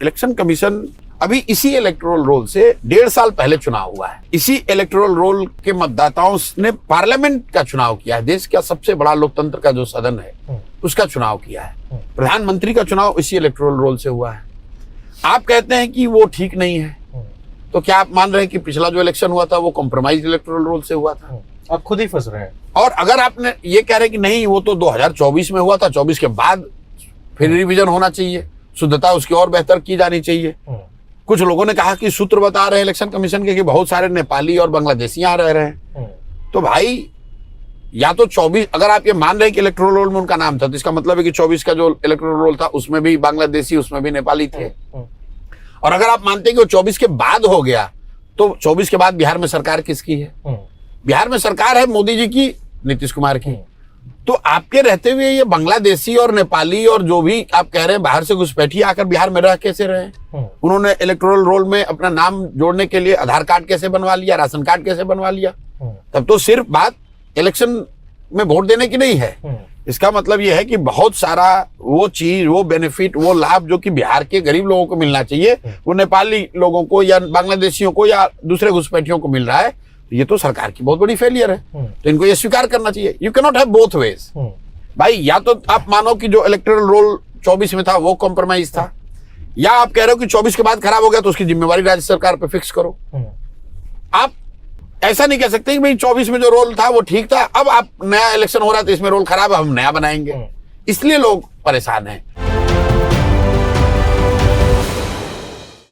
Election commission अभी इसी electoral roll से 1.5 साल पहले चुनाव हुआ है। इसी इलेक्टोरल रोल के मतदाताओं ने पार्लियामेंट का चुनाव किया है। देश का सबसे बड़ा लोकतंत्र का जो सदन है उसका चुनाव किया है। प्रधानमंत्री का चुनाव इसी इलेक्टोरल रोल से हुआ है। आप कहते हैं कि वो ठीक नहीं है, तो क्या आप मान रहे हैं कि पिछला जो इलेक्शन हुआ था वो कॉम्प्रोमाइज इलेक्टोरल रोल से हुआ था? आप खुद ही फंस रहे हैं। और अगर आपने ये कह रहे हैं कि नहीं वो तो 2024 में हुआ था, 24 के बाद फिर रिवीजन होना चाहिए, शुद्धता उसकी और बेहतर की जानी चाहिए। कुछ लोगों ने कहा कि सूत्र बता रहे हैं इलेक्शन कमीशन के कि बहुत सारे नेपाली और बांग्लादेशी यहाँ रह रहे हैं। तो भाई या तो 24, अगर आप ये मान रहे हैं कि इलेक्टोरल रोल में उनका नाम था, तो इसका मतलब है कि 24 का जो इलेक्टोरल रोल था उसमें भी बांग्लादेशी, उसमें भी नेपाली थे। और अगर आप मानते हैं कि वो 24 के बाद हो गया, तो 24 के बाद बिहार में सरकार किसकी है? बिहार में सरकार है मोदी जी की, नीतीश कुमार की। तो आपके रहते हुए ये बांग्लादेशी और नेपाली और जो भी आप कह रहे हैं बाहर से घुसपैठिए आकर बिहार में रह कैसे रहे? उन्होंने इलेक्टोरल रोल में अपना नाम जोड़ने के लिए आधार कार्ड कैसे बनवा लिया, राशन कार्ड कैसे बनवा लिया? तब तो सिर्फ बात इलेक्शन में वोट देने की नहीं है। इसका मतलब यह है कि बहुत सारा वो चीज, वो बेनिफिट, वो लाभ जो कि बिहार के गरीब लोगों को मिलना चाहिए वो नेपाली लोगों को या बांग्लादेशियों को या दूसरे घुसपैठियों को मिल रहा है। ये तो सरकार की बहुत बड़ी फेलियर है। तो इनको ये स्वीकार करना चाहिए। You can not have both ways भाई। या तो आप मानो कि जो इलेक्टोरल रोल 24 में था वो कॉम्प्रोमाइज था, या आप कह रहे हो कि 24 के बाद खराब हो गया तो उसकी जिम्मेवारी राज्य सरकार पे फिक्स करो। आप ऐसा नहीं कह सकते कि भाई 24 में जो रोल था वो ठीक था, अब आप नया इलेक्शन हो रहा है तो इसमें रोल खराब है, हम नया बनाएंगे। इसलिए लोग परेशान हैं।